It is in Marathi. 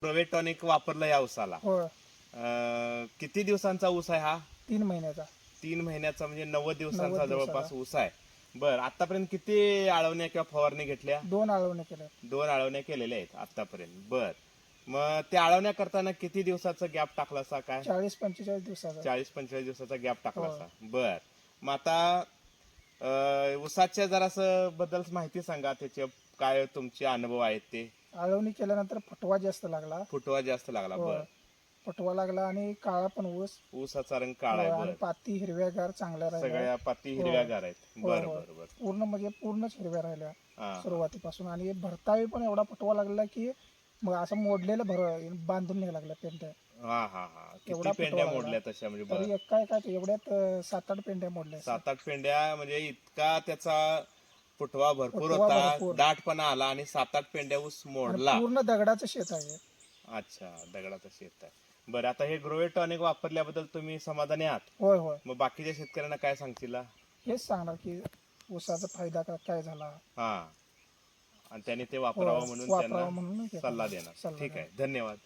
प्रोवेटॉनिक वापरलं या ऊसाला. हो. किती दिवसांचा ऊस आहे हा? 3 महिन्याचा. 3 महिन्याचा म्हणजे 90 दिवसांचा 90 जवळपास दिवसाचा. ऊस आहे. बर, आतापर्यंत किती आळवण्या किंवा फवारणी घेतल्या? 2 आळवण्या केल्या. 2 आळवण्या केलेल्या आहेत आतापर्यंत. बर, मग त्या आळवण्या करताना किती दिवसाचा गॅप टाकलासा काय? 40-45 दिवसाचा. 40-45 दिवसाचा गॅप टाकलासा. हो. बर, मग आता ऊसाच्या जरासं बद्दल माहिती सांगा, त्याचे काय तुमचे अनुभव आहेत ते. आळवणी केल्यानंतर फुटवा जास्त लागला. फुटवा जास्त लागला. हो. बर, फुटवा लागला आणि काळा पण ऊस. ऊसाचा रंग काळा हो, आहे. आणि बर, पाती हिरव्यागार चांगल्या राहिल्या. सगळ्या पाती हिरव्यागार आहेत. हो, बर हो. बर बर. पूर्ण म्हणजे पूर्णच हिरव्या राहिल्या हा. सुरुवातीपासून. आणि भरतावी पण एवढा फुटवा लागला की मग असं मोडलेलं बांधून न्यायला लागल्या पेंड्या. हा हा हा. किती एवढा पेंड्या फुटवा मोडल्या तशा म्हणजे? बर, तरी काय एवढ्यात 7-8 पेंड्या मोडल्या. 7-8 पेंड्या म्हणजे इतका त्याचा फुटवा भरपूर फुटवा होता, भरपूर. दाटपणा आला आणि 7-8 पेंड्या ऊस आणि मोडला. पूर्ण दगडाचं शेत आहे. अच्छा, दगडाचं शेत आहे. बरं, आता हे ग्रोवेटॉनिक वापरल्याबद्दल तुम्ही समाधानी आहात? होय होय. मग बाकीच्या शेतकऱ्यांना काय सांगतील? हेच सांगणार की ऊसाचा फायदा काय झाला. हा, आणि त्यांनी ते वापरावं म्हणून त्यांना वापरावं म्हणून सल्ला देणार. ठीक आहे, धन्यवाद.